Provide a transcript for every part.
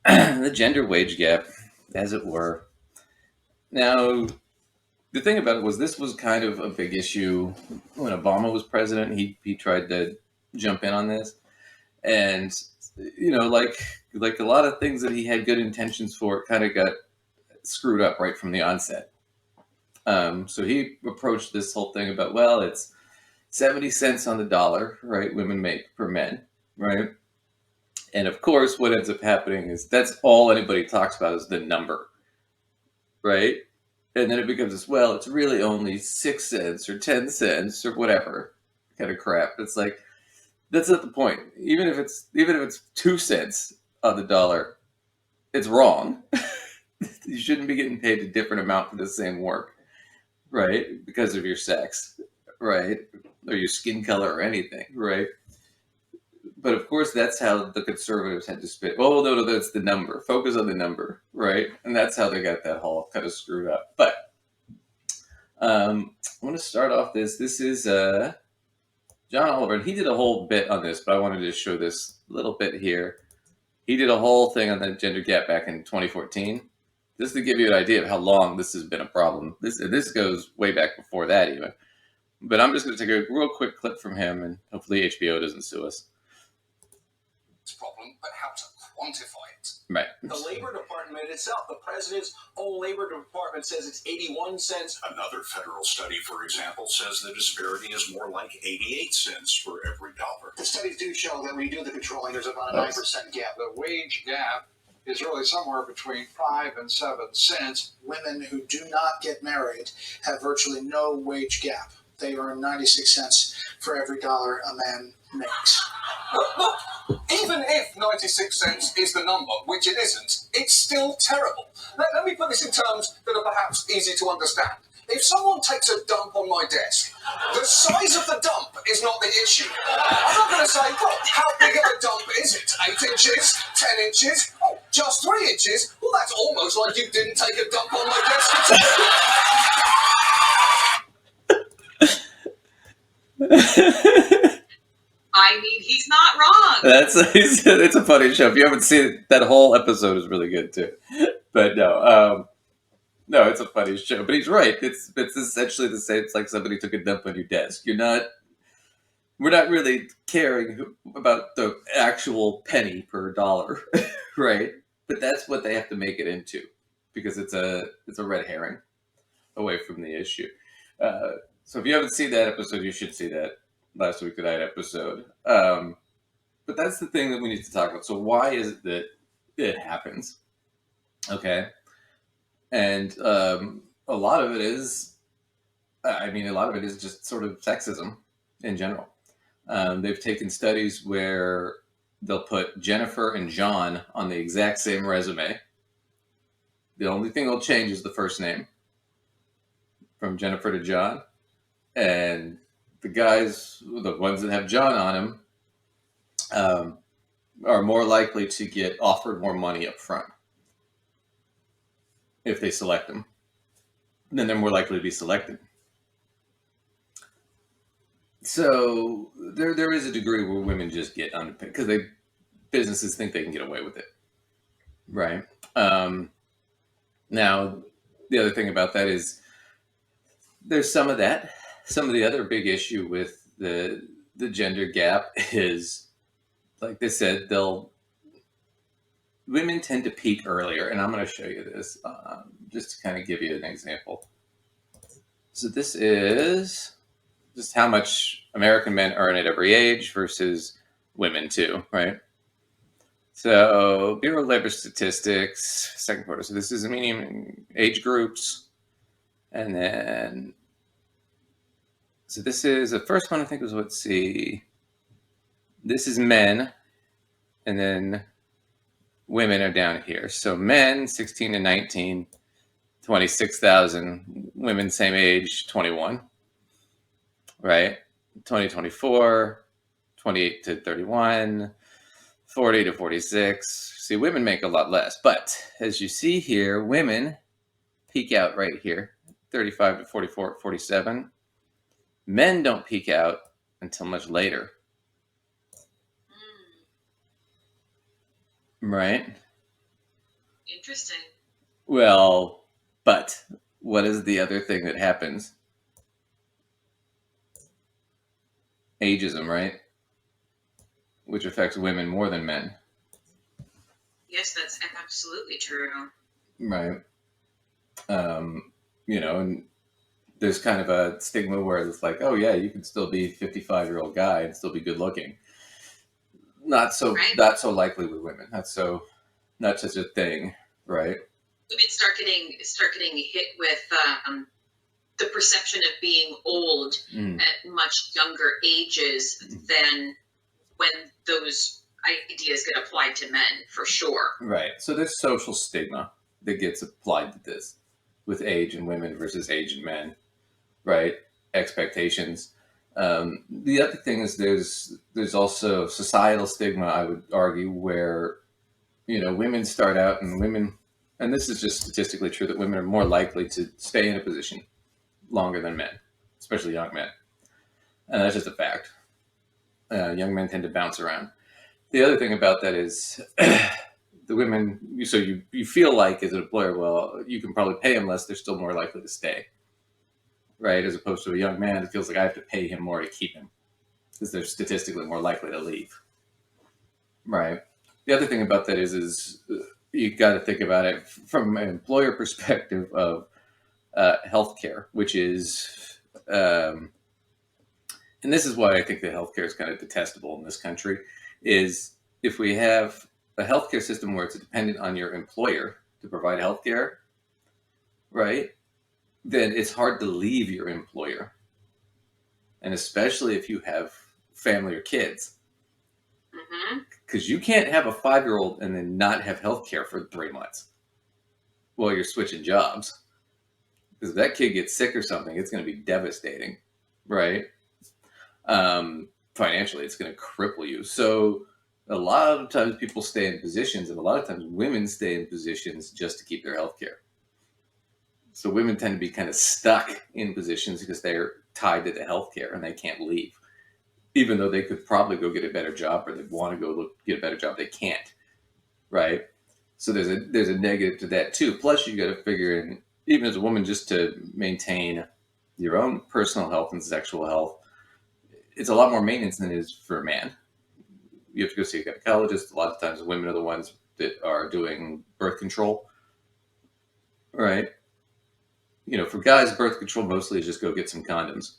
the gender wage gap, as it were. Now, the thing about it was this was kind of a big issue when Obama was president. He tried to jump in on this, and like a lot of things that he had good intentions for, it kind of got screwed up right from the onset. So he approached this whole thing about, well, it's 70 cents on the dollar, right? Women make per men, right? And of course, what ends up happening is that's all anybody talks about is the number, right? And then it becomes this, well, it's really only 6 cents or 10 cents or whatever kind of crap. It's like, that's not the point. Even if it's 2 cents on the dollar, it's wrong. You shouldn't be getting paid a different amount for the same work, right? Because of your sex, right? Or your skin color or anything, right? But of course, that's how the conservatives had to spit. Oh, no, that's the number. Focus on the number, right? And that's how they got that whole kind of screwed up. But I want to start off this. This is John Oliver, and he did a whole bit on this, but I wanted to show this little bit here. He did a whole thing on the gender gap back in 2014. Just to give you an idea of how long this has been a problem. This goes way back before that even. But I'm just going to take a real quick clip from him, and hopefully HBO doesn't sue us. Problem, but how to quantify it. Right. The Labor Department itself, the president's own Labor Department says it's 81 cents. Another federal study, for example, says the disparity is more like 88 cents for every dollar. The studies do show that when you do the controlling, there's about a 9% gap. The wage gap is really somewhere between 5 and 7 cents. Women who do not get married have virtually no wage gap. They earn 96 cents for every dollar a man makes. Look, even if 96 cents is the number, which it isn't, it's still terrible. Let me put this in terms that are perhaps easy to understand. If someone takes a dump on my desk, the size of the dump is not the issue. I'm not going to say, well, how big of a dump is it? 8 inches? 10 inches? Oh, just 3 inches? Well, that's almost like you didn't take a dump on my desk at all. I mean, he's not wrong. It's a funny show. If you haven't seen it, that whole episode is really good too. But no, it's a funny show. But he's right. It's essentially the same. It's like somebody took a dump on your desk. We're not really caring about the actual penny per dollar, right? But that's what they have to make it into because it's a red herring away from the issue. So if you haven't seen that episode, you should see that last week tonight episode. But that's the thing that we need to talk about. So why is it that it happens? Okay. And a lot of it is just sort of sexism in general. They've taken studies where they'll put Jennifer and John on the exact same resume. The only thing they'll change is the first name from Jennifer to John. And the guys, the ones that have John on them, are more likely to get offered more money up front if they select them. Then they're more likely to be selected. So there is a degree where women just get underpaid because businesses think they can get away with it, right? Now, the other thing about that is there's some of that. Some of the other big issue with the gender gap is, like they said, women tend to peak earlier, and I'm going to show you this just to kind of give you an example. So this is just how much American men earn at every age versus women too, right? So Bureau of Labor Statistics, second quarter. So this is the median age groups, and then. So this is the first one, I think was, let's see. This is men, and then women are down here. So men, 16 to 19, 26,000. Women, same age, 21. Right? 2024, 28 to 31, 40 to 46. See, women make a lot less. But as you see here, women peak out right here, 35 to 44, 47. Men don't peak out until much later. Right? Interesting. Well, but what is the other thing that happens? Ageism, right? Which affects women more than men, Yes, that's absolutely true. right? And there's kind of a stigma where it's like, oh yeah, you can still be a 55-year-old guy and still be good looking. Right? Not so likely with women. Not such a thing, right? Women start getting hit with the perception of being old Mm. at much younger ages than when those ideas get applied to men, for sure. Right. So there's social stigma that gets applied to this with age in women versus age in men, right? Expectations. The other thing is there's also societal stigma, I would argue, where women start out and women, and this is just statistically true, that women are more likely to stay in a position longer than men, especially young men, and that's just a fact. Young men tend to bounce around. The other thing about that is the women. So you feel like as an employer, well, you can probably pay them less; they're still more likely to stay, right? As opposed to a young man, it feels like I have to pay him more to keep him because they're statistically more likely to leave, right? The other thing about that is you got to think about it from an employer perspective of healthcare, which is, and this is why I think that healthcare is kind of detestable in this country, is if we have a healthcare system where it's dependent on your employer to provide healthcare, right? Then it's hard to leave your employer, and especially if you have family or kids, Hmm. because you can't have a 5-year-old and then not have healthcare for 3 months while you're switching jobs. Because if that kid gets sick or something, it's going to be devastating, right? Financially, it's going to cripple you. So a lot of times people stay in positions, and a lot of times women stay in positions just to keep their health care. So women tend to be kind of stuck in positions because they're tied to the healthcare and they can't leave, even though they could probably go get a better job or they want to go get a better job. They can't, right? So there's a negative to that too. Plus, you got to figure in, even as a woman, just to maintain your own personal health and sexual health, it's a lot more maintenance than it is for a man. You have to go see a gynecologist. A lot of times, women are the ones that are doing birth control, right? For guys, birth control mostly is just go get some condoms.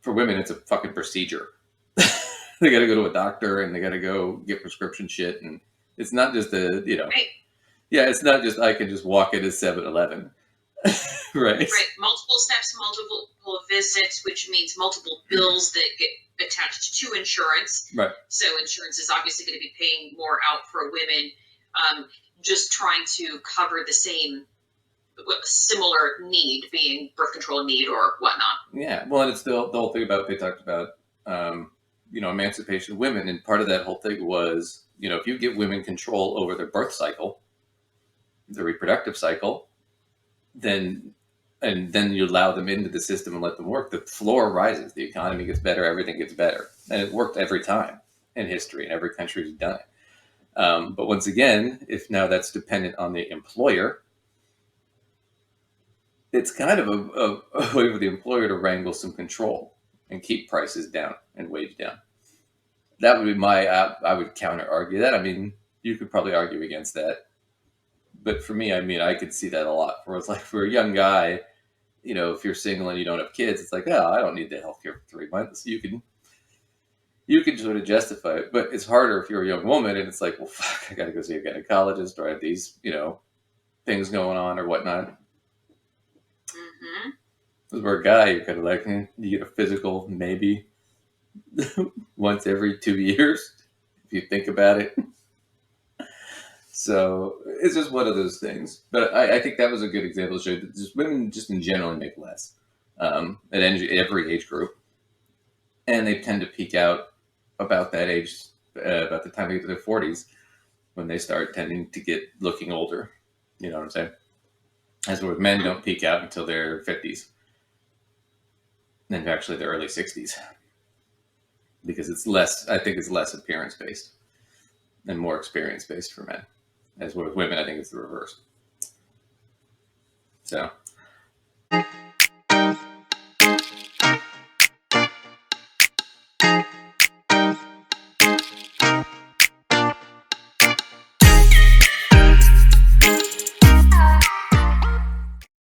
For women, it's a fucking procedure. They got to go to a doctor and they got to go get prescription shit, and it's not just Right. yeah, it's not just I can just walk into 7-Eleven, right? Right. Multiple steps, multiple visits, which means multiple bills that get attached to insurance. Right. So insurance is obviously going to be paying more out for women, just trying to cover the same similar need, being birth control need or whatnot. Yeah, well, and it's the whole thing about they talked about, emancipation of women, and part of that whole thing was, if you give women control over their birth cycle, the reproductive cycle, then you allow them into the system and let them work, the floor rises, the economy gets better, everything gets better, and it worked every time in history, and every country's done it. But once again, if now that's dependent on the employer, it's kind of a way for the employer to wrangle some control and keep prices down and wage down. That would be I would counter argue that. I mean, you could probably argue against that. But for me, I mean, I could see that a lot. Where it's like for a young guy, if you're single and you don't have kids, it's like, oh, I don't need the healthcare for 3 months. You can sort of justify it. But it's harder if you're a young woman and it's like, well, fuck, I got to go see a gynecologist or I have these, things going on or whatnot. Mm-hmm. Because we're a guy, you're kind of like, you get a physical maybe once every 2 years, if you think about it. So it's just one of those things. But I think that was a good example to show that just women just in general make less at every age group. And they tend to peak out about that age, about the time they get to their 40s, when they start tending to get looking older. You know what I'm saying? As where men don't peak out until their 50s. And actually their early 60s. Because I think it's less appearance based and more experience based for men. As with women, I think it's the reverse. So